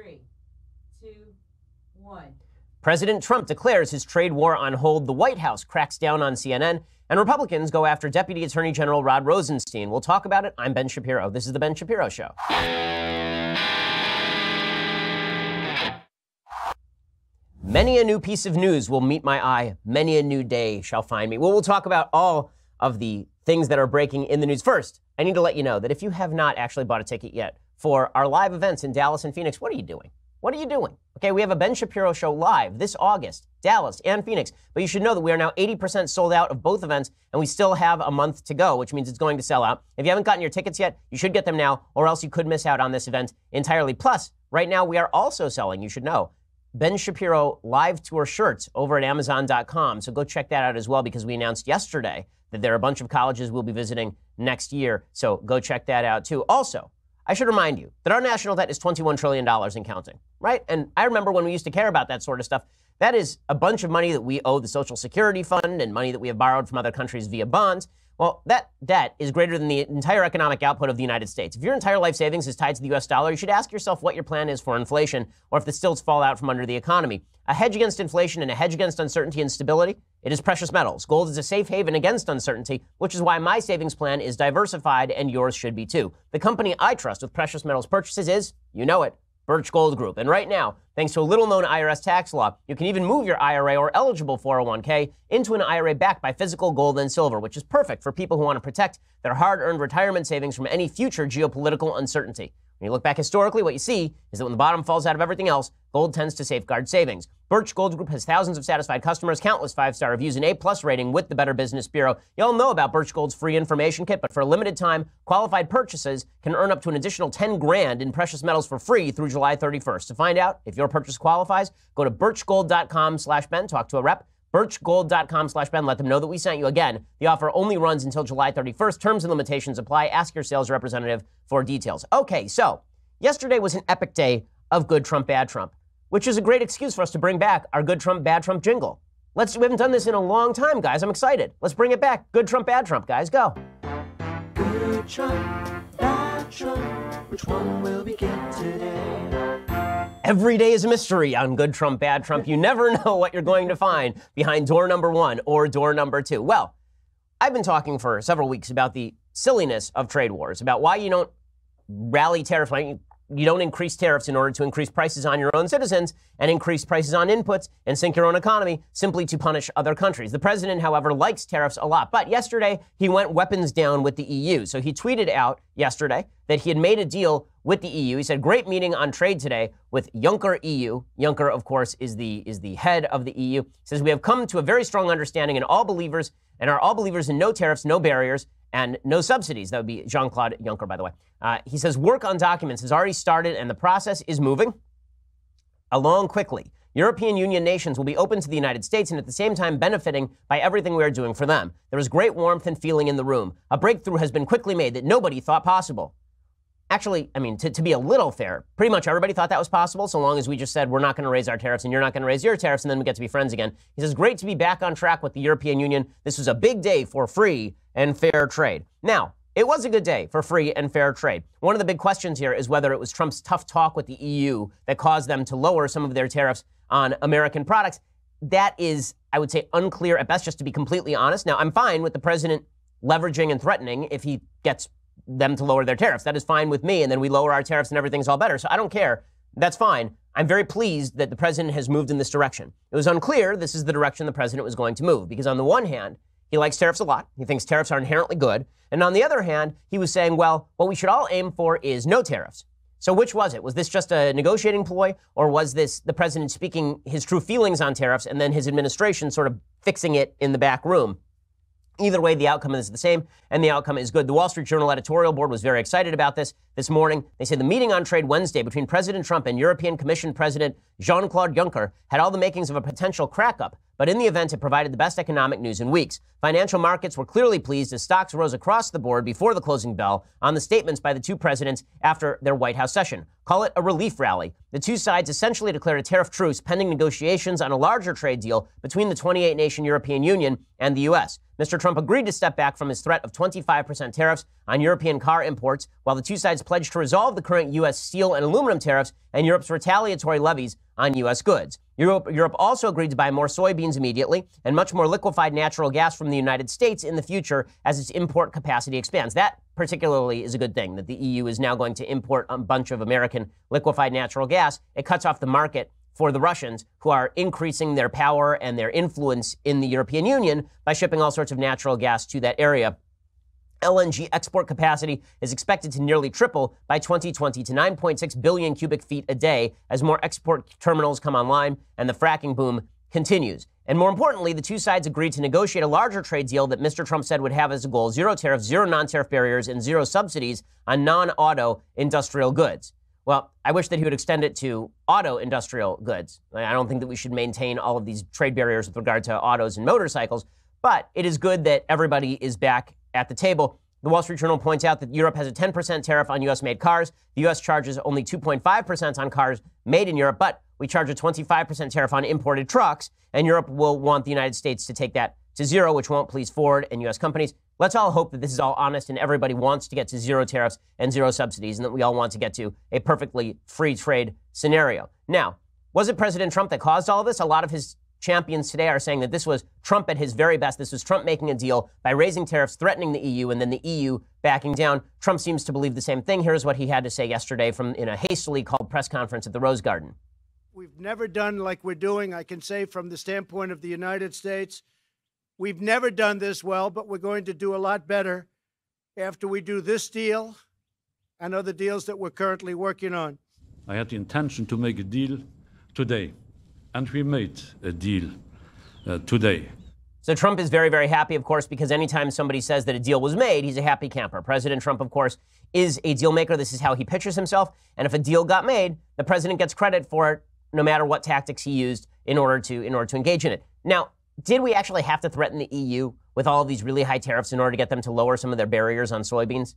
Three, two, one. President Trump declares his trade war on hold. The White House cracks down on CNN. And Republicans go after Deputy Attorney General Rod Rosenstein. We'll talk about it. I'm Ben Shapiro. This is The Ben Shapiro Show. Many a new piece of news will meet my eye. Many a new day shall find me. Well, we'll talk about all of the things that are breaking in the news. First, I need to let you know that if you have not actually bought a ticket yet for our live events in Dallas and Phoenix, what are you doing? What are you doing? Okay, we have a Ben Shapiro Show live this August, Dallas and Phoenix. But you should know that we are now 80% sold out of both events, and we still have a month to go, which means it's going to sell out. If you haven't gotten your tickets yet, you should get them now, or else you could miss out on this event entirely. Plus, right now we are also selling, you should know, Ben Shapiro live tour shirts over at Amazon.com. So go check that out as well, because we announced yesterday that there are a bunch of colleges we'll be visiting next year. So go check that out too. Also, I should remind you that our national debt is $21 trillion and counting, right? And I remember when we used to care about that sort of stuff. That is a bunch of money that we owe the Social Security Fund and money that we have borrowed from other countries via bonds. Well, that debt is greater than the entire economic output of the United States. If your entire life savings is tied to the U.S. dollar, you should ask yourself what your plan is for inflation, or if the stilts fall out from under the economy. A hedge against inflation and a hedge against uncertainty and stability, it is precious metals. Gold is a safe haven against uncertainty, which is why my savings plan is diversified, and yours should be too. The company I trust with precious metals purchases is, you know it, Birch Gold Group. And right now, thanks to a little-known IRS tax law, you can even move your IRA or eligible 401k into an IRA backed by physical gold and silver, which is perfect for people who want to protect their hard-earned retirement savings from any future geopolitical uncertainty. When you look back historically, what you see is that when the bottom falls out of everything else, gold tends to safeguard savings. Birch Gold Group has thousands of satisfied customers, countless 5-star reviews, and A+ rating with the Better Business Bureau. You all know about Birch Gold's free information kit, but for a limited time, qualified purchases can earn up to an additional 10 grand in precious metals for free through July 31st. To find out if your purchase qualifies, go to birchgold.com/Ben, talk to a rep. birchgold.com/Ben. Let them know that we sent you. Again, the offer only runs until July 31st. Terms and limitations apply. Ask your sales representative for details. Okay, so yesterday was an epic day of good Trump, bad Trump, which is a great excuse for us to bring back our good Trump, bad Trump jingle. We haven't done this in a long time, guys. I'm excited. Let's bring it back. Good Trump, bad Trump, guys. Go. Good Trump, bad Trump, which one will we get today? Every day is a mystery on Good Trump, Bad Trump. You never know what you're going to find behind door number 1 or door number 2. Well, I've been talking for several weeks about the silliness of trade wars, about why you don't rally tariffs, why you don't increase tariffs in order to increase prices on your own citizens and increase prices on inputs and sink your own economy simply to punish other countries. The president, however, likes tariffs a lot. But yesterday, he went weapons down with the EU. So he tweeted out yesterday that he had made a deal with the EU. He said, great meeting on trade today with Juncker EU. Juncker, of course, is the head of the EU. He says, we have come to a very strong understanding and are all believers in no tariffs, no barriers, and no subsidies. That would be Jean-Claude Juncker, by the way. He says work on documents has already started and the process is moving along quickly. European Union nations will be open to the United States and at the same time benefiting by everything we are doing for them. There is great warmth and feeling in the room. A breakthrough has been quickly made that nobody thought possible. Actually, I mean, to be a little fair, pretty much everybody thought that was possible so long as we just said we're not going to raise our tariffs and you're not going to raise your tariffs and then we get to be friends again. He says, great to be back on track with the European Union. This was a big day for free and fair trade. Now, it was a good day for free and fair trade. One of the big questions here is whether it was Trump's tough talk with the EU that caused them to lower some of their tariffs on American products. That is, I would say, unclear at best, just to be completely honest. Now, I'm fine with the president leveraging and threatening if he gets them to lower their tariffs. That is fine with me, and then we lower our tariffs and everything's all better. So I don't care. That's fine. I'm very pleased that the president has moved in this direction. It was unclear this is the direction the president was going to move, because on the one hand, he likes tariffs a lot. He thinks tariffs are inherently good. And on the other hand, he was saying, well, what we should all aim for is no tariffs. So which was it? Was this just a negotiating ploy, or was this the president speaking his true feelings on tariffs and then his administration sort of fixing it in the back room? Either way, the outcome is the same, and the outcome is good. The Wall Street Journal editorial board was very excited about this morning. They say the meeting on trade Wednesday between President Trump and European Commission President Jean-Claude Juncker had all the makings of a potential crack-up, but in the event, it provided the best economic news in weeks. Financial markets were clearly pleased as stocks rose across the board before the closing bell on the statements by the two presidents after their White House session. Call it a relief rally. The two sides essentially declared a tariff truce pending negotiations on a larger trade deal between the 28-nation European Union and the U.S. Mr. Trump agreed to step back from his threat of 25% tariffs on European car imports, while the two sides pledged to resolve the current U.S. steel and aluminum tariffs and Europe's retaliatory levies on U.S. goods. Europe also agreed to buy more soybeans immediately and much more liquefied natural gas from the United States in the future as its import capacity expands. That particularly is a good thing, that the EU is now going to import a bunch of American liquefied natural gas. It cuts off the market for the Russians, who are increasing their power and their influence in the European Union by shipping all sorts of natural gas to that area. LNG export capacity is expected to nearly triple by 2020 to 9.6 billion cubic feet a day as more export terminals come online and the fracking boom continues. And more importantly, the two sides agreed to negotiate a larger trade deal that Mr. Trump said would have as a goal zero tariffs, zero non-tariff barriers, and zero subsidies on non-auto industrial goods. Well, I wish that he would extend it to auto industrial goods. I don't think that we should maintain all of these trade barriers with regard to autos and motorcycles, but it is good that everybody is back at the table. The Wall Street Journal points out that Europe has a 10% tariff on U.S.-made cars. The U.S. charges only 2.5% on cars made in Europe, but we charge a 25% tariff on imported trucks, and Europe will want the United States to take that to zero, which won't please Ford and U.S. companies. Let's all hope that this is all honest and everybody wants to get to zero tariffs and zero subsidies, and that we all want to get to a perfectly free trade scenario. Now, was it President Trump that caused all of this? A lot of his champions today are saying that this was Trump at his very best. This was Trump making a deal by raising tariffs, threatening the EU, and then the EU backing down. Trump seems to believe the same thing. Here's what he had to say yesterday in a hastily called press conference at the Rose Garden. We've never done like we're doing, I can say, from the standpoint of the United States. We've never done this well, but we're going to do a lot better after we do this deal and other deals that we're currently working on. I had the intention to make a deal today. And we made a deal today. So Trump is very, very happy, of course, because anytime somebody says that a deal was made, he's a happy camper. President Trump, of course, is a deal maker. This is how he pictures himself. And if a deal got made, the president gets credit for it, no matter what tactics he used in order to engage in it. Now, did we actually have to threaten the EU with all of these really high tariffs in order to get them to lower some of their barriers on soybeans?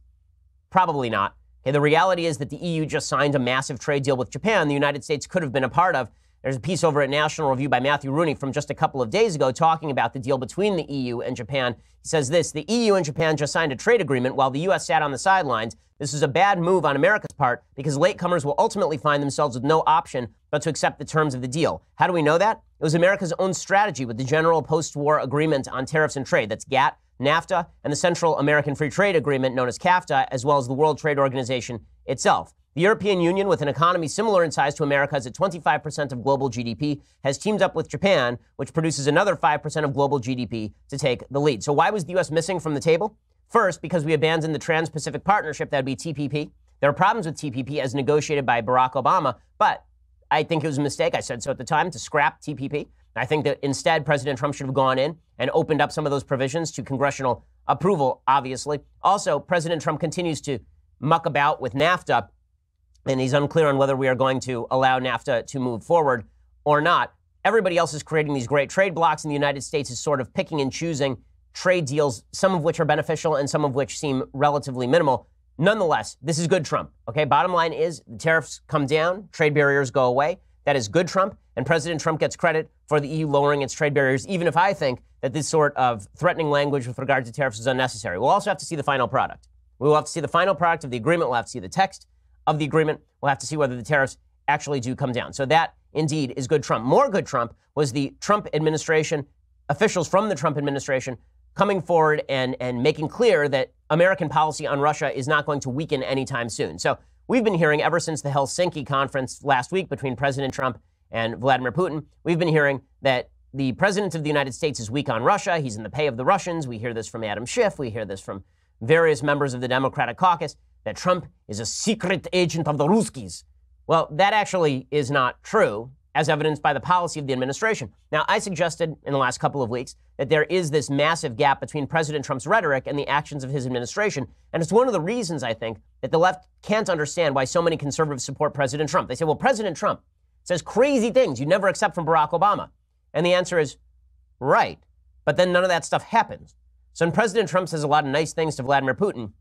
Probably not. Okay, the reality is that the EU just signed a massive trade deal with Japan the United States could have been a part of. There's a piece over at National Review by Matthew Rooney from just a couple of days ago talking about the deal between the EU and Japan. He says this: the EU and Japan just signed a trade agreement while the U.S. sat on the sidelines. This is a bad move on America's part because latecomers will ultimately find themselves with no option but to accept the terms of the deal. How do we know that? It was America's own strategy with the General Post-War Agreement on Tariffs and Trade. That's GATT, NAFTA, and the Central American Free Trade Agreement known as CAFTA, as well as the World Trade Organization itself. The European Union, with an economy similar in size to America's at 25% of global GDP, has teamed up with Japan, which produces another 5% of global GDP, to take the lead. So why was the U.S. missing from the table? First, because we abandoned the Trans-Pacific Partnership, that would be TPP. There are problems with TPP as negotiated by Barack Obama, but I think it was a mistake, I said so at the time, to scrap TPP. I think that instead President Trump should have gone in and opened up some of those provisions to congressional approval, obviously. Also, President Trump continues to muck about with NAFTA, and he's unclear on whether we are going to allow NAFTA to move forward or not. Everybody else is creating these great trade blocks, and the United States is sort of picking and choosing trade deals, some of which are beneficial and some of which seem relatively minimal. Nonetheless, this is good Trump, okay? Bottom line is the tariffs come down, trade barriers go away. That is good Trump, and President Trump gets credit for the EU lowering its trade barriers, even if I think that this sort of threatening language with regard to tariffs is unnecessary. We'll also have to see the final product. We will have to see the final product of the agreement. We'll have to see the text of the agreement. We'll have to see whether the tariffs actually do come down. So that, indeed, is good Trump. More good Trump was the Trump administration, officials from the Trump administration, coming forward and making clear that American policy on Russia is not going to weaken anytime soon. So we've been hearing ever since the Helsinki conference last week between President Trump and Vladimir Putin, we've been hearing that the president of the United States is weak on Russia. He's in the pay of the Russians. We hear this from Adam Schiff. We hear this from various members of the Democratic caucus, that Trump is a secret agent of the Ruskies. Well, that actually is not true, as evidenced by the policy of the administration. Now, I suggested in the last couple of weeks that there is this massive gap between President Trump's rhetoric and the actions of his administration. And it's one of the reasons, I think, that the left can't understand why so many conservatives support President Trump. They say, well, President Trump says crazy things you never accept from Barack Obama. And the answer is, Right. But then none of that stuff happens. So when President Trump says a lot of nice things to Vladimir Putin,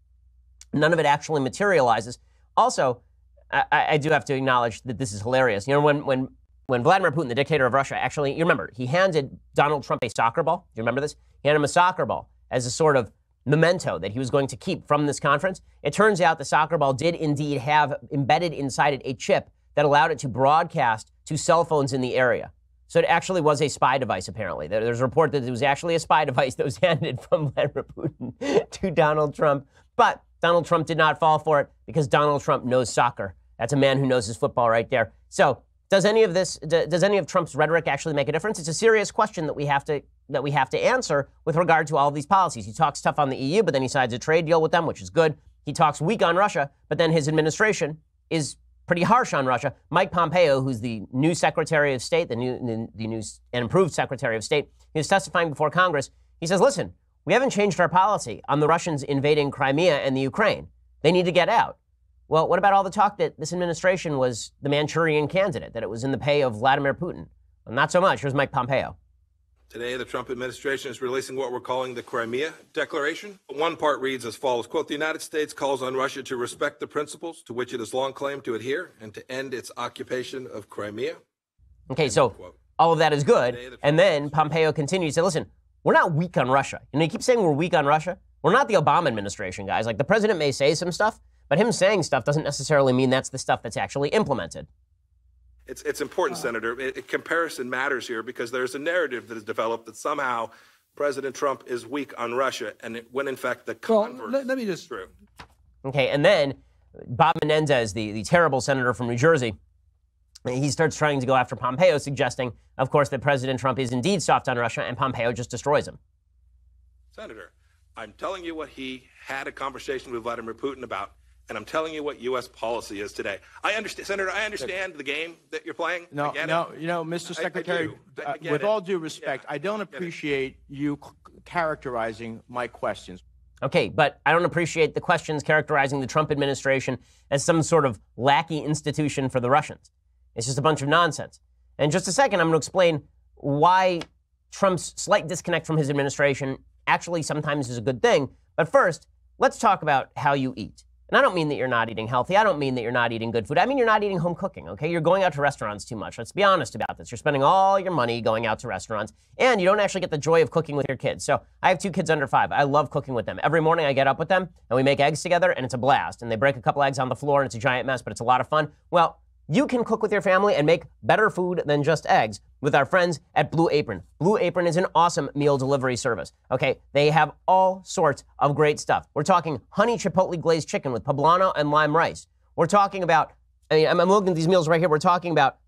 none of it actually materializes. Also, I do have to acknowledge that this is hilarious. You know, when Vladimir Putin, the dictator of Russia, actually, you remember, he handed Donald Trump a soccer ball. Do you remember this? He handed him a soccer ball as a sort of memento that he was going to keep from this conference. It turns out the soccer ball did indeed have embedded inside it a chip that allowed it to broadcast to cell phones in the area. So it actually was a spy device, apparently. There's a report that it was actually a spy device that was handed from Vladimir Putin to Donald Trump. But Donald Trump did not fall for it because Donald Trump knows soccer. That's a man who knows his football right there. So does any of Trump's rhetoric actually make a difference? It's a serious question that we have to answer with regard to all of these policies. He talks tough on the EU, but then he signs a trade deal with them, which is good. He talks weak on Russia, but then his administration is pretty harsh on Russia. Mike Pompeo, who's the new Secretary of State, the new and improved Secretary of State, he was testifying before Congress. He says, listen, we haven't changed our policy on the Russians invading Crimea and the Ukraine. They need to get out. Well, what about all the talk that this administration was the Manchurian candidate, that it was in the pay of Vladimir Putin? Well, not so much. Here's Mike Pompeo. Today, the Trump administration is releasing what we're calling the Crimea Declaration. One part reads as follows, quote, the United States calls on Russia to respect the principles to which it has long claimed to adhere and to end its occupation of Crimea. Okay, so all of that is good. And then Pompeo continues to say, listen, we're not weak on Russia. And he keeps saying we're weak on Russia. We're not the Obama administration, guys. Like, the president may say some stuff, but him saying stuff doesn't necessarily mean that's the stuff that's actually implemented. It's important, Senator. Comparison matters here because there's a narrative that is developed that somehow President Trump is weak on Russia, and when in fact the converse is true. Okay, and then Bob Menendez, the terrible senator from New Jersey, he starts trying to go after Pompeo, suggesting, of course, that President Trump is indeed soft on Russia, and Pompeo just destroys him. Senator, I'm telling you what he had a conversation with Vladimir Putin about. And I'm telling you what U.S. policy is today. I understand, Senator, I understand the game that you're playing. No, Mr. Secretary, with all due respect, I don't appreciate you characterizing my questions. Okay, but I don't appreciate the questions characterizing the Trump administration as some sort of lackey institution for the Russians. It's just a bunch of nonsense. In just a second, I'm going to explain why Trump's slight disconnect from his administration actually sometimes is a good thing. But first, let's talk about how you eat. And I don't mean that you're not eating healthy. I don't mean that you're not eating good food. I mean you're not eating home cooking, okay? You're going out to restaurants too much. Let's be honest about this. You're spending all your money going out to restaurants, and you don't actually get the joy of cooking with your kids. So I have 2 kids under 5. I love cooking with them. Every morning I get up with them, and we make eggs together, and it's a blast. And they break a couple eggs on the floor, and it's a giant mess, but it's a lot of fun. Well, you can cook with your family and make better food than just eggs with our friends at Blue Apron. Blue Apron is an awesome meal delivery service, okay? They have all sorts of great stuff. We're talking honey chipotle glazed chicken with poblano and lime rice. We're talking about, I'm looking at these meals right here. We're talking about,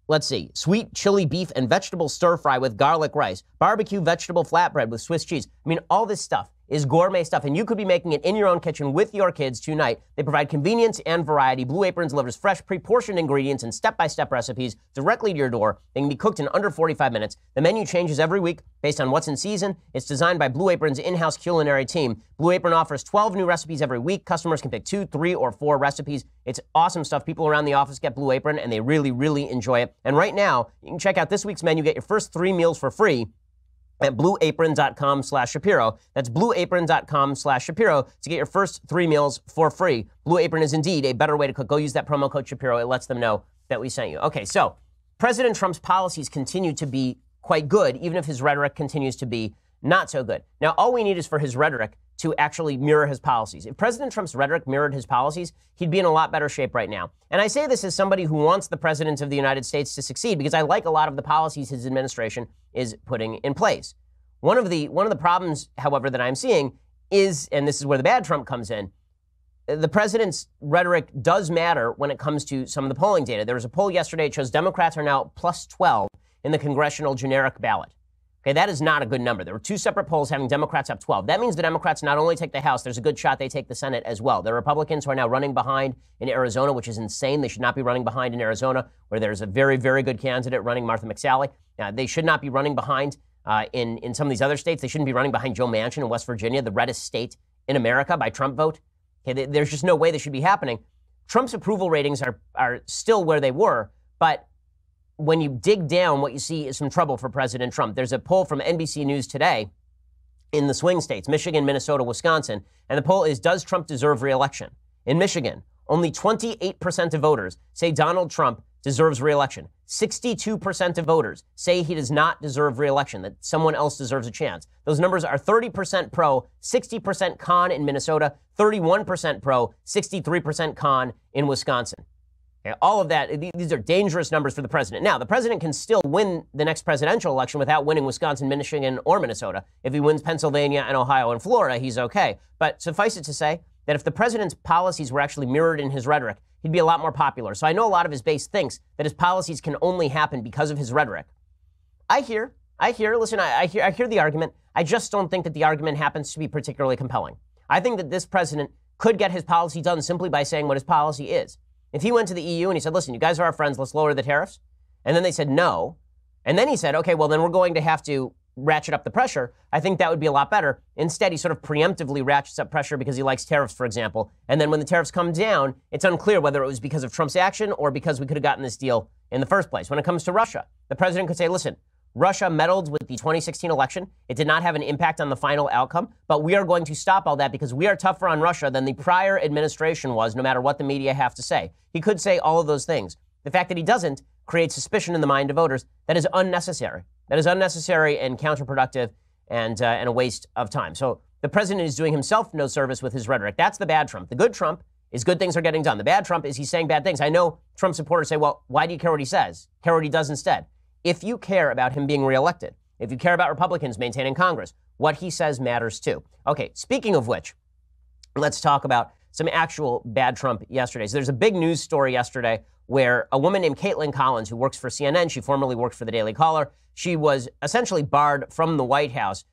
let's see, sweet chili beef and vegetable stir fry with garlic rice, barbecue vegetable flatbread with Swiss cheese. I mean, all this stuff is gourmet stuff, and you could be making it in your own kitchen with your kids tonight. They provide convenience and variety. Blue Apron delivers fresh, pre-portioned ingredients and step-by-step recipes directly to your door. They can be cooked in under 45 minutes. The menu changes every week based on what's in season. It's designed by Blue Apron's in-house culinary team. Blue Apron offers 12 new recipes every week. Customers can pick 2, 3, or 4 recipes. It's awesome stuff. People around the office get Blue Apron, and they really, really enjoy it. And right now, you can check out this week's menu, get your first 3 meals for free at blueapron.com/Shapiro. That's blueapron.com/Shapiro to get your first 3 meals for free. Blue Apron is indeed a better way to cook. Go use that promo code Shapiro. It lets them know that we sent you. Okay, so President Trump's policies continue to be quite good, even if his rhetoric continues to be not so good. Now, all we need is for his rhetoric to actually mirror his policies. If President Trump's rhetoric mirrored his policies, he'd be in a lot better shape right now. And I say this as somebody who wants the President of the United States to succeed because I like a lot of the policies his administration is putting in place. One of the problems, however, that I'm seeing is, and this is where the bad Trump comes in, the president's rhetoric does matter when it comes to some of the polling data. There was a poll yesterday that shows Democrats are now plus 12 in the congressional generic ballot. Okay, that is not a good number. There were 2 separate polls having Democrats up 12. That means the Democrats not only take the House, there's a good shot they take the Senate as well. The Republicans who are now running behind in Arizona, which is insane. They should not be running behind in Arizona, where there's a very, very good candidate running, Martha McSally. They should not be running behind in some of these other states. They shouldn't be running behind Joe Manchin in West Virginia, the reddest state in America by Trump vote. Okay, there's just no way this should be happening. Trump's approval ratings are still where they were, but when you dig down, what you see is some trouble for President Trump. There's a poll from NBC News today in the swing states, Michigan, Minnesota, Wisconsin, and the poll is, does Trump deserve re-election? In Michigan, only 28% of voters say Donald Trump deserves re-election. 62% of voters say he does not deserve re-election, that someone else deserves a chance. Those numbers are 30% pro, 60% con in Minnesota, 31% pro, 63% con in Wisconsin. Okay, all of that, these are dangerous numbers for the president. Now, the president can still win the next presidential election without winning Wisconsin, Michigan, or Minnesota. If he wins Pennsylvania and Ohio and Florida, he's okay. But suffice it to say that if the president's policies were actually mirrored in his rhetoric, he'd be a lot more popular. So I know a lot of his base thinks that his policies can only happen because of his rhetoric. I hear the argument. I just don't think that the argument happens to be particularly compelling. I think that this president could get his policy done simply by saying what his policy is. If he went to the EU and he said, listen, you guys are our friends, let's lower the tariffs. And then they said no. And then he said, okay, well, then we're going to have to ratchet up the pressure. I think that would be a lot better. Instead, he sort of preemptively ratchets up pressure because he likes tariffs, for example. And then when the tariffs come down, it's unclear whether it was because of Trump's action or because we could have gotten this deal in the first place. When it comes to Russia, the president could say, listen, Russia meddled with the 2016 election. It did not have an impact on the final outcome, but we are going to stop all that because we are tougher on Russia than the prior administration was, no matter what the media have to say. He could say all of those things. The fact that he doesn't creates suspicion in the mind of voters that is unnecessary. That is unnecessary and counterproductive and a waste of time. So the president is doing himself no service with his rhetoric. That's the bad Trump. The good Trump is good things are getting done. The bad Trump is he's saying bad things. I know Trump supporters say, well, why do you care what he says? Care what he does instead. If you care about him being reelected, if you care about Republicans maintaining Congress, what he says matters too. Okay, speaking of which, let's talk about some actual bad Trump yesterday. So there's a big news story yesterday where a woman named Caitlin Collins, who works for CNN, she formerly worked for the Daily Caller, she was essentially barred from the White House.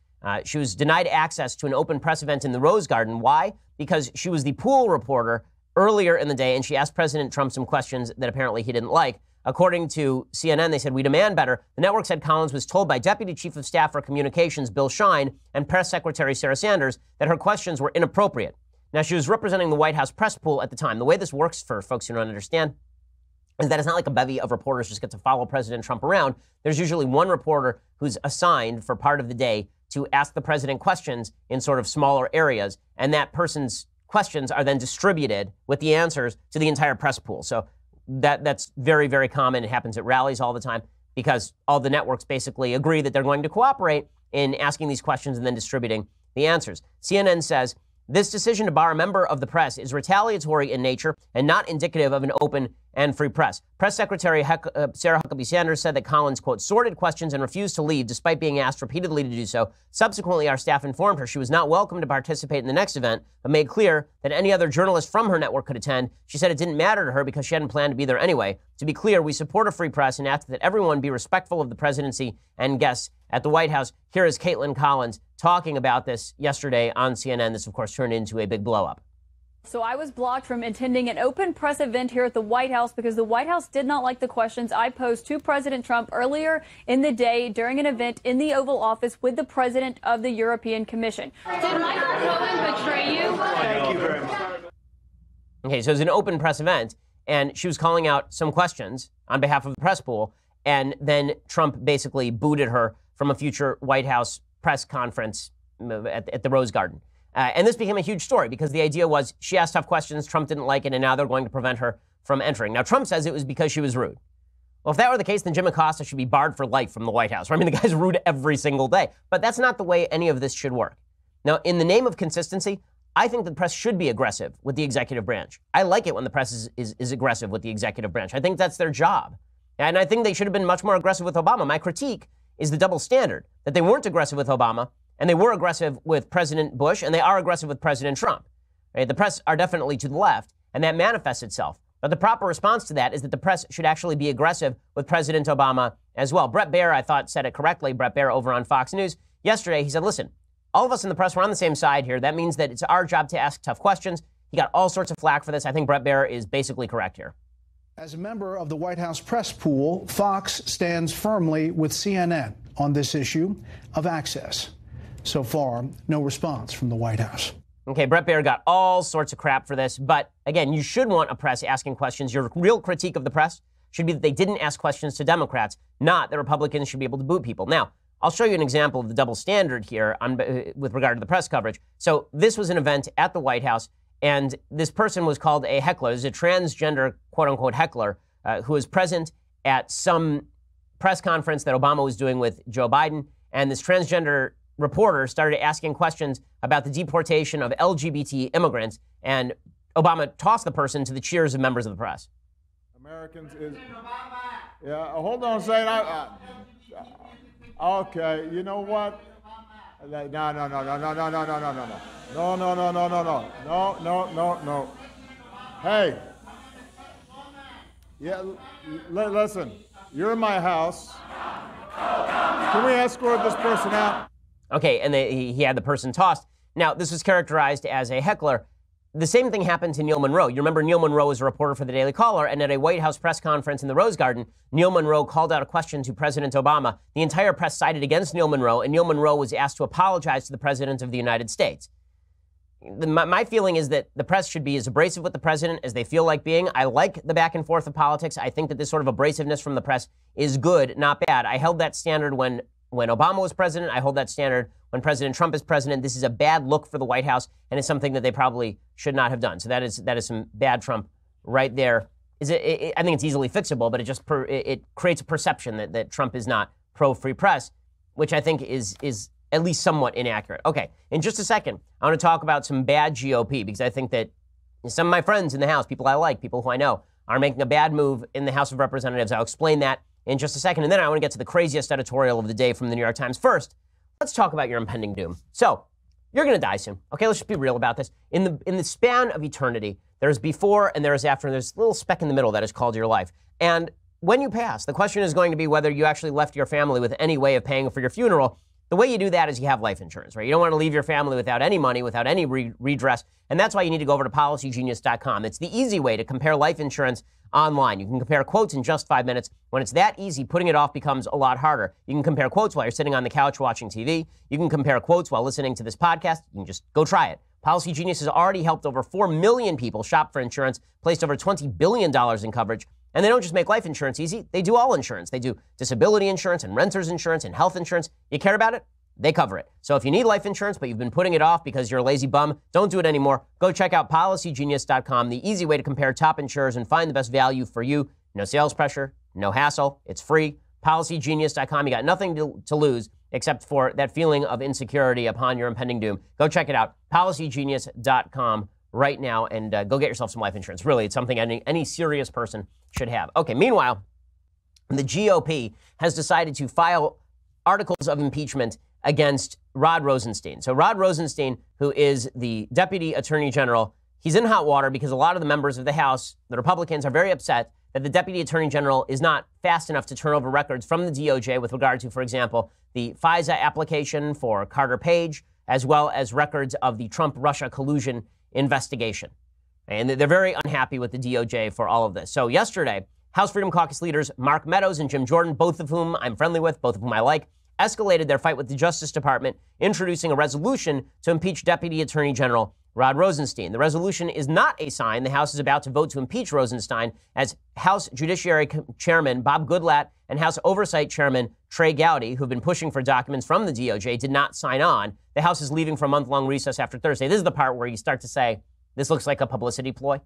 She was denied access to an open press event in the Rose Garden. Why? Because she was the pool reporter earlier in the day, and she asked President Trump some questions that apparently he didn't like. According to CNN, they said, we demand better. The network said Collins was told by Deputy Chief of Staff for Communications Bill Shine and Press Secretary Sarah Sanders that her questions were inappropriate. Now, she was representing the White House press pool at the time. The way this works, for folks who don't understand, is that it's not like a bevy of reporters just get to follow President Trump around. There's usually one reporter who's assigned for part of the day to ask the president questions in sort of smaller areas, and that person's questions are then distributed with the answers to the entire press pool. So that's very, very common. It happens at rallies all the time because all the networks basically agree that they're going to cooperate in asking these questions and then distributing the answers. CNN says, this decision to bar a member of the press is retaliatory in nature and not indicative of an open and free press. Press Secretary Sarah Huckabee Sanders said that Collins, quote, sorted questions and refused to leave despite being asked repeatedly to do so. Subsequently, our staff informed her she was not welcome to participate in the next event, but made clear that any other journalist from her network could attend. She said it didn't matter to her because she hadn't planned to be there anyway. To be clear, we support a free press and ask that everyone be respectful of the presidency and guests at the White House. Here is Caitlin Collins talking about this yesterday on CNN. This, of course, turned into a big blow-up. So I was blocked from attending an open press event here at the White House because the White House did not like the questions I posed to President Trump earlier in the day during an event in the Oval Office with the president of the European Commission. Did Michael Cohen betray you? Thank you very much. Okay, so it was an open press event, and she was calling out some questions on behalf of the press pool, and then Trump basically booted her from a future White House press conference at the Rose Garden. And this became a huge story because the idea was she asked tough questions, Trump didn't like it, and now they're going to prevent her from entering. Now, Trump says it was because she was rude. Well, if that were the case, then Jim Acosta should be barred for life from the White House. I mean, the guy's rude every single day. But that's not the way any of this should work. Now, in the name of consistency, I think the press should be aggressive with the executive branch. I like it when the press is aggressive with the executive branch. I think that's their job. And I think they should have been much more aggressive with Obama. My critique is the double standard, that they weren't aggressive with Obama, and they were aggressive with President Bush, and they are aggressive with President Trump. Right? The press are definitely to the left, and that manifests itself. But the proper response to that is that the press should actually be aggressive with President Obama as well. Bret Baier, I thought, said it correctly. Bret Baier over on Fox News yesterday, he said, listen, all of us in the press, we're on the same side here. That means that it's our job to ask tough questions. He got all sorts of flack for this. I think Bret Baier is basically correct here. As a member of the White House press pool, Fox stands firmly with CNN on this issue of access. So far, no response from the White House. Okay, Bret Baier got all sorts of crap for this. But again, you should want a press asking questions. Your real critique of the press should be that they didn't ask questions to Democrats, not that Republicans should be able to boot people. Now, I'll show you an example of the double standard here with regard to the press coverage. So this was an event at the White House, and this person was called a heckler. This is a transgender, quote-unquote, heckler who was present at some press conference that Obama was doing with Joe Biden, and this transgender reporter started asking questions about the deportation of LGBT immigrants, and Obama tossed the person to the cheers of members of the press. Americans is... Yeah, hold on a second. Okay, you know what? No. Hey. Yeah, listen, you're in my house. Can we escort this person out? Okay, and he had the person tossed. Now, this was characterized as a heckler. The same thing happened to Neil Monroe. You remember Neil Monroe was a reporter for the Daily Caller, and at a White House press conference in the Rose Garden, Neil Monroe called out a question to President Obama. The entire press sided against Neil Monroe, and Neil Monroe was asked to apologize to the President of the United States. My feeling is that the press should be as abrasive with the president as they feel like being. I like the back and forth of politics. I think that this sort of abrasiveness from the press is good, not bad. I held that standard when Obama was president. I hold that standard when President Trump is president. This is a bad look for the White House, and it's something that they probably should not have done. So that is some bad Trump right there. I think it's easily fixable, but it creates a perception that Trump is not pro-free press, which I think is at least somewhat inaccurate. Okay, in just a second, I want to talk about some bad GOP, because I think that some of my friends in the House, people I like, people who I know, are making a bad move in the House of Representatives. I'll explain that in just a second. And then I want to get to the craziest editorial of the day from the New York Times. First, let's talk about your impending doom. So, you're going to die soon. Okay, let's just be real about this. In the span of eternity, there's before and there's after, and there's a little speck in the middle that is called your life. And when you pass, the question is going to be whether you actually left your family with any way of paying for your funeral. The way you do that is you have life insurance, right? You don't want to leave your family without any money, without any redress. And that's why you need to go over to PolicyGenius.com. It's the easy way to compare life insurance online. You can compare quotes in just 5 minutes. When it's that easy, putting it off becomes a lot harder. You can compare quotes while you're sitting on the couch watching TV. You can compare quotes while listening to this podcast. You can just go try it. Policy Genius has already helped over 4 million people shop for insurance, placed over $20 billion in coverage. And they don't just make life insurance easy, they do all insurance. They do disability insurance and renter's insurance and health insurance. You care about it? They cover it. So if you need life insurance, but you've been putting it off because you're a lazy bum, don't do it anymore. Go check out PolicyGenius.com, the easy way to compare top insurers and find the best value for you. No sales pressure, no hassle. It's free. PolicyGenius.com. You got nothing to lose except for that feeling of insecurity upon your impending doom. Go check it out. PolicyGenius.com right now and go get yourself some life insurance. Really, it's something any serious person should have. Okay, meanwhile, the GOP has decided to file articles of impeachment against Rod Rosenstein. So Rod Rosenstein, who is the Deputy Attorney General, he's in hot water because a lot of the members of the House, the Republicans, are very upset that the Deputy Attorney General is not fast enough to turn over records from the DOJ with regard to, for example, the FISA application for Carter Page, as well as records of the Trump-Russia collusion investigation. And they're very unhappy with the DOJ for all of this. So yesterday, House Freedom Caucus leaders Mark Meadows and Jim Jordan, both of whom I'm friendly with, both of whom I like, escalated their fight with the Justice Department, introducing a resolution to impeach Deputy Attorney General Rod Rosenstein. The resolution is not a sign the House is about to vote to impeach Rosenstein, as House Judiciary Chairman Bob Goodlatte and House Oversight Chairman Trey Gowdy, who've been pushing for documents from the DOJ, did not sign on. The House is leaving for a month-long recess after Thursday. This is the part where you start to say, this looks like a publicity ploy.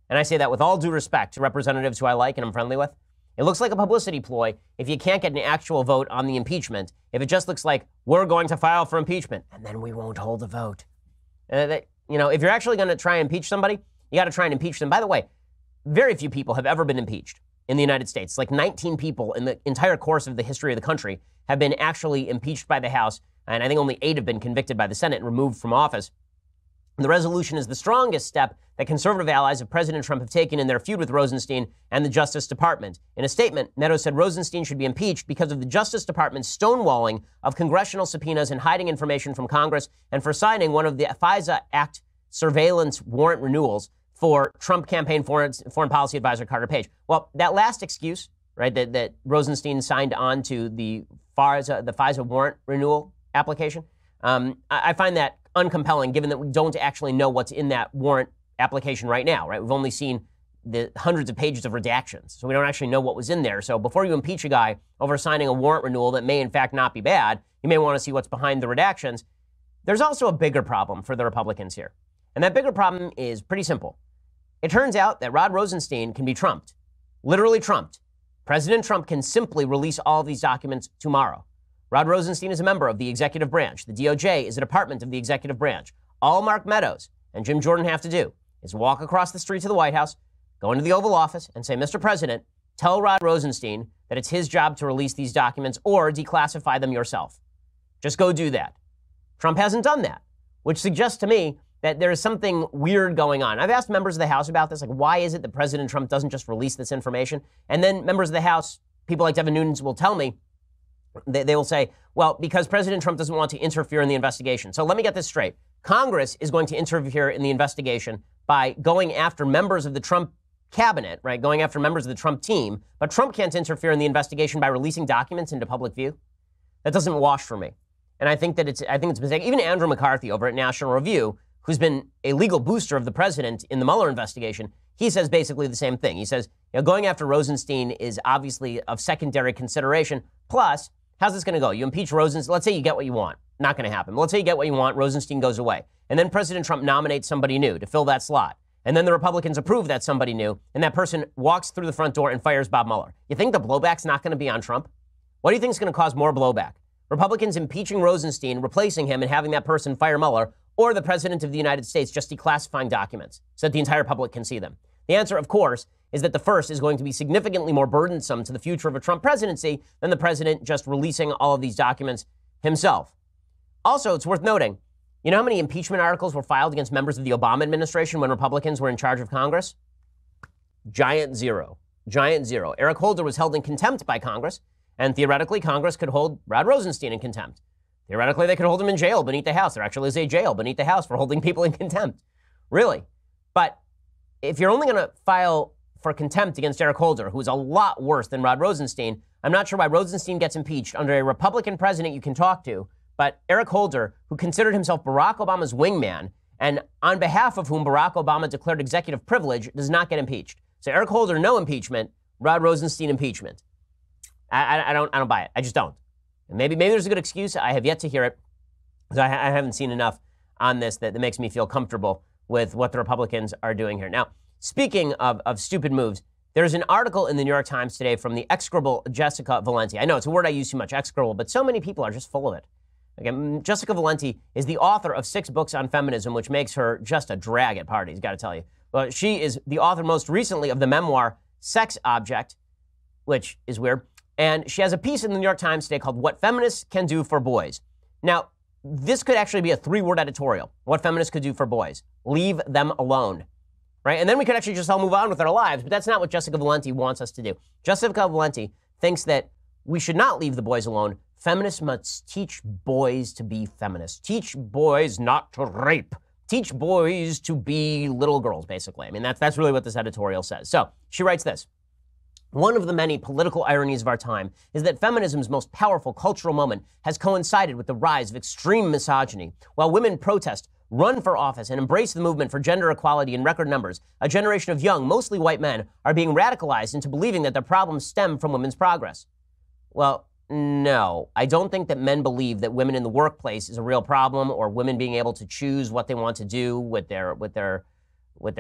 And I say that with all due respect to representatives who I like and I'm friendly with. It looks like a publicity ploy if you can't get an actual vote on the impeachment, if it just looks like we're going to file for impeachment and then we won't hold a vote. If you're actually going to try and impeach somebody, you got to try and impeach them. By the way, very few people have ever been impeached in the United States. Like 19 people in the entire course of the history of the country have been actually impeached by the House, and I think only 8 have been convicted by the Senate and removed from office. The resolution is the strongest step that conservative allies of President Trump have taken in their feud with Rosenstein and the Justice Department. In a statement, Meadows said Rosenstein should be impeached because of the Justice Department's stonewalling of congressional subpoenas and hiding information from Congress, and for signing one of the FISA Act surveillance warrant renewals for Trump campaign foreign policy advisor Carter Page. Well, that last excuse, right, that Rosenstein signed on to the FISA warrant renewal application, I find that uncompelling, given that we don't actually know what's in that warrant application right now, right? We've only seen the hundreds of pages of redactions. So we don't actually know what was in there. So before you impeach a guy over signing a warrant renewal that may in fact not be bad, you may want to see what's behind the redactions. There's also a bigger problem for the Republicans here. And that bigger problem is pretty simple. It turns out that Rod Rosenstein can be trumped. Literally trumped. President Trump can simply release all of these documents tomorrow. Rod Rosenstein is a member of the executive branch. The DOJ is a department of the executive branch. All Mark Meadows and Jim Jordan have to do is walk across the street to the White House, go into the Oval Office, and say, Mr. President, tell Rod Rosenstein that it's his job to release these documents or declassify them yourself. Just go do that. Trump hasn't done that, which suggests to me that there is something weird going on. I've asked members of the House about this, like, why is it that President Trump doesn't just release this information? And then members of the House, people like Devin Nunes, will tell me, they will say, well, because President Trump doesn't want to interfere in the investigation. So let me get this straight. Congress is going to interfere in the investigation by going after members of the Trump cabinet, right? Going after members of the Trump team. But Trump can't interfere in the investigation by releasing documents into public view. That doesn't wash for me. And I think it's a mistake. Even Andrew McCarthy over at National Review, who's been a legal booster of the president in the Mueller investigation, he says basically the same thing. He says, going after Rosenstein is obviously of secondary consideration. Plus, how's this going to go? You impeach Rosenstein. Let's say you get what you want. Not going to happen. Let's say you get what you want. Rosenstein goes away. And then President Trump nominates somebody new to fill that slot. And then the Republicans approve that somebody new. And that person walks through the front door and fires Bob Mueller. You think the blowback's not going to be on Trump? What do you think is going to cause more blowback? Republicans impeaching Rosenstein, replacing him, and having that person fire Mueller, or the President of the United States just declassifying documents so that the entire public can see them? The answer, of course, is that the first is going to be significantly more burdensome to the future of a Trump presidency than the president just releasing all of these documents himself. Also, it's worth noting, you know how many impeachment articles were filed against members of the Obama administration when Republicans were in charge of Congress? Giant zero. Giant zero. Eric Holder was held in contempt by Congress, and theoretically, Congress could hold Rod Rosenstein in contempt. Theoretically, they could hold him in jail beneath the House. There actually is a jail beneath the House for holding people in contempt. Really. But if you're only going to file for contempt against Eric Holder, who's a lot worse than Rod Rosenstein, I'm not sure why Rosenstein gets impeached under a Republican president you can talk to, but Eric Holder, who considered himself Barack Obama's wingman, and on behalf of whom Barack Obama declared executive privilege, does not get impeached. So Eric Holder, no impeachment. Rod Rosenstein, impeachment. I don't buy it. I just don't. And maybe there's a good excuse. I have yet to hear it. So I haven't seen enough on this that makes me feel comfortable with what the Republicans are doing here. Now, speaking of stupid moves, there's an article in the New York Times today from the execrable Jessica Valenti. I know it's a word I use too much, execrable, but so many people are just full of it. Again, Jessica Valenti is the author of 6 books on feminism, which makes her just a drag at parties, got to tell you. Well, she is the author most recently of the memoir Sex Object, which is weird. And she has a piece in the New York Times today called What Feminists Can Do for Boys. Now, this could actually be a 3-word editorial. What feminists could do for boys. Leave them alone. Right? And then we could actually just all move on with our lives, but that's not what Jessica Valenti wants us to do. Jessica Valenti thinks that we should not leave the boys alone. Feminists must teach boys to be feminists. Teach boys not to rape. Teach boys to be little girls, basically. I mean, that's really what this editorial says. So she writes this. One of the many political ironies of our time is that feminism's most powerful cultural moment has coincided with the rise of extreme misogyny. While women protest, run for office, and embrace the movement for gender equality in record numbers, a generation of young, mostly white men are being radicalized into believing that their problems stem from women's progress. Well, no, I don't think that men believe that women in the workplace is a real problem, or women being able to choose what they want to do with their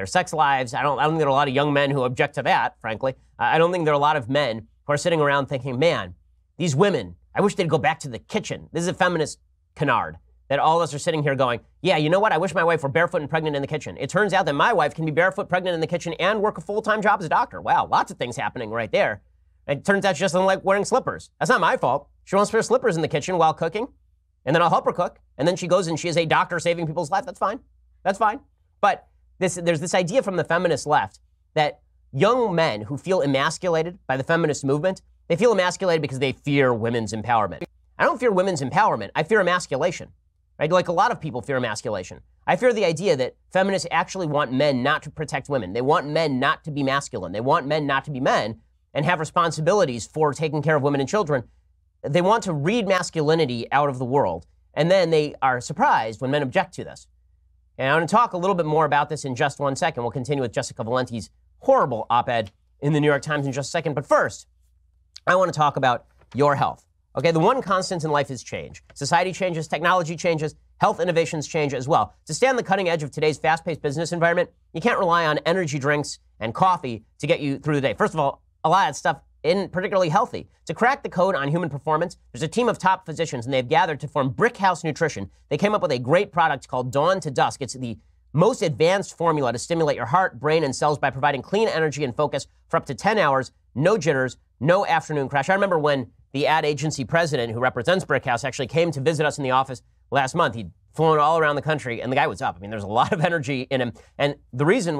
sex lives. I don't think there are a lot of young men who object to that, frankly. I don't think there are a lot of men who are sitting around thinking, man, these women, I wish they'd go back to the kitchen. This is a feminist canard that all of us are sitting here going, yeah, you know what? I wish my wife were barefoot and pregnant in the kitchen. It turns out that my wife can be barefoot, pregnant in the kitchen, and work a full-time job as a doctor. Wow, lots of things happening right there. It turns out she doesn't like wearing slippers. That's not my fault. She wants to wear slippers in the kitchen while cooking, and then I'll help her cook. And then she goes and she is a doctor saving people's lives. That's fine. That's fine. But there's this idea from the feminist left that young men who feel emasculated by the feminist movement, they feel emasculated because they fear women's empowerment. I don't fear women's empowerment. I fear emasculation. Right? Like a lot of people fear emasculation. I fear the idea that feminists actually want men not to protect women. They want men not to be masculine. They want men not to be men and have responsibilities for taking care of women and children. They want to read masculinity out of the world. And then they are surprised when men object to this. And I want to talk a little bit more about this in just one second. We'll continue with Jessica Valenti's horrible op-ed in the New York Times in just a second. But first, I want to talk about your health. Okay, the one constant in life is change. Society changes, technology changes, health innovations change as well. To stay on the cutting edge of today's fast-paced business environment, you can't rely on energy drinks and coffee to get you through the day. First of all, a lot of that stuff isn't particularly healthy. To crack the code on human performance, there's a team of top physicians, and they've gathered to form Brickhouse Nutrition. They came up with a great product called Dawn to Dusk. It's the most advanced formula to stimulate your heart, brain, and cells by providing clean energy and focus for up to 10 hours, no jitters, no afternoon crash. I remember when the ad agency president who represents Brickhouse actually came to visit us in the office last month. He'd flown all around the country, and the guy was up. I mean, there's a lot of energy in him. And the reason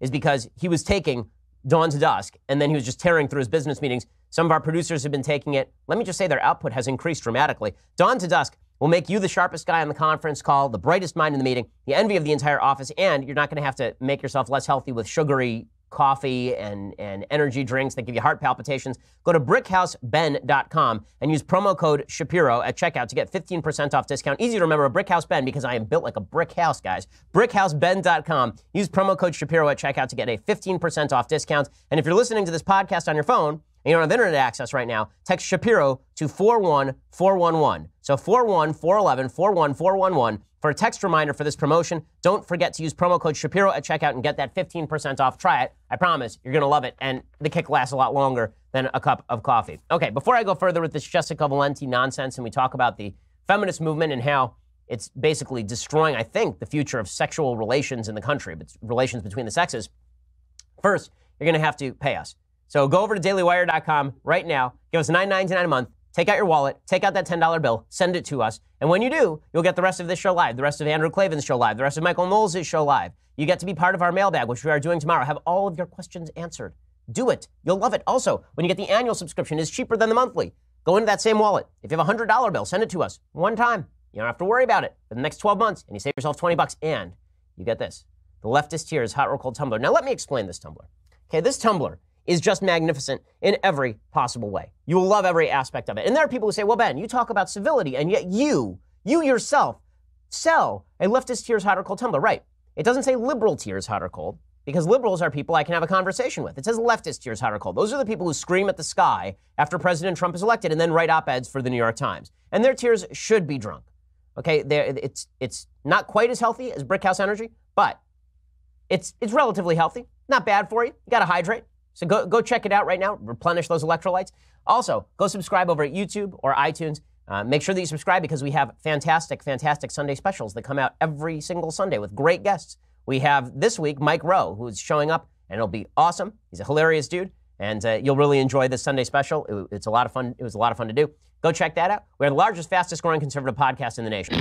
is because he was taking Dawn to Dusk, and then he was just tearing through his business meetings. Some of our producers have been taking it. Let me just say their output has increased dramatically. Dawn to Dusk will make you the sharpest guy on the conference call, the brightest mind in the meeting, the envy of the entire office, and you're not going to have to make yourself less healthy with sugary coffee and energy drinks that give you heart palpitations. Go to BrickHouseBen.com and use promo code Shapiro at checkout to get 15% off discount. Easy to remember, a Brickhouse Ben, because I am built like a brick house, guys. BrickHouseBen.com. Use promo code Shapiro at checkout to get a 15% off discount. And if you're listening to this podcast on your phone and you don't have internet access right now, text Shapiro to 41411. So 41411 for a text reminder for this promotion. Don't forget to use promo code Shapiro at checkout and get that 15% off. Try it. I promise you're going to love it. And the kick lasts a lot longer than a cup of coffee. Okay, before I go further with this Jessica Valenti nonsense and we talk about the feminist movement and how it's basically destroying, I think, the future of sexual relations in the country, but relations between the sexes, first, you're going to have to pay us. So go over to dailywire.com right now. Give us $9.99 a month. Take out your wallet, take out that $10 bill, send it to us. And when you do, you'll get the rest of this show live, the rest of Andrew Klavan's show live, the rest of Michael Knowles' show live. You get to be part of our mailbag, which we are doing tomorrow. Have all of your questions answered. Do it. You'll love it. Also, when you get the annual subscription, it's cheaper than the monthly. Go into that same wallet. If you have a $100 bill, send it to us one time. You don't have to worry about it for the next 12 months, and you save yourself $20. And you get this, the Leftist Tears Hot or Cold Tumbler. Now, let me explain this tumbler. Okay, this tumbler is just magnificent in every possible way. You will love every aspect of it. And there are people who say, well, Ben, you talk about civility, and yet you yourself sell a Leftist Tears Hot or Cold Tumbler. Right. It doesn't say liberal tears hot or cold, because liberals are people I can have a conversation with. It says Leftist tears hot or cold. Those are the people who scream at the sky after President Trump is elected and then write op-eds for the New York Times. And their tears should be drunk. Okay, it's not quite as healthy as Brickhouse Energy, but it's relatively healthy. Not bad for you. You got to hydrate. So go check it out right now. Replenish those electrolytes. Also, go subscribe over at YouTube or iTunes. Make sure that you subscribe because we have fantastic Sunday specials that come out every single Sunday with great guests. We have this week Mike Rowe, who's showing up, and it'll be awesome. He's a hilarious dude, and you'll really enjoy this Sunday special. It's a lot of fun. It was a lot of fun to do. Go check that out. We're the largest, fastest growing conservative podcast in the nation.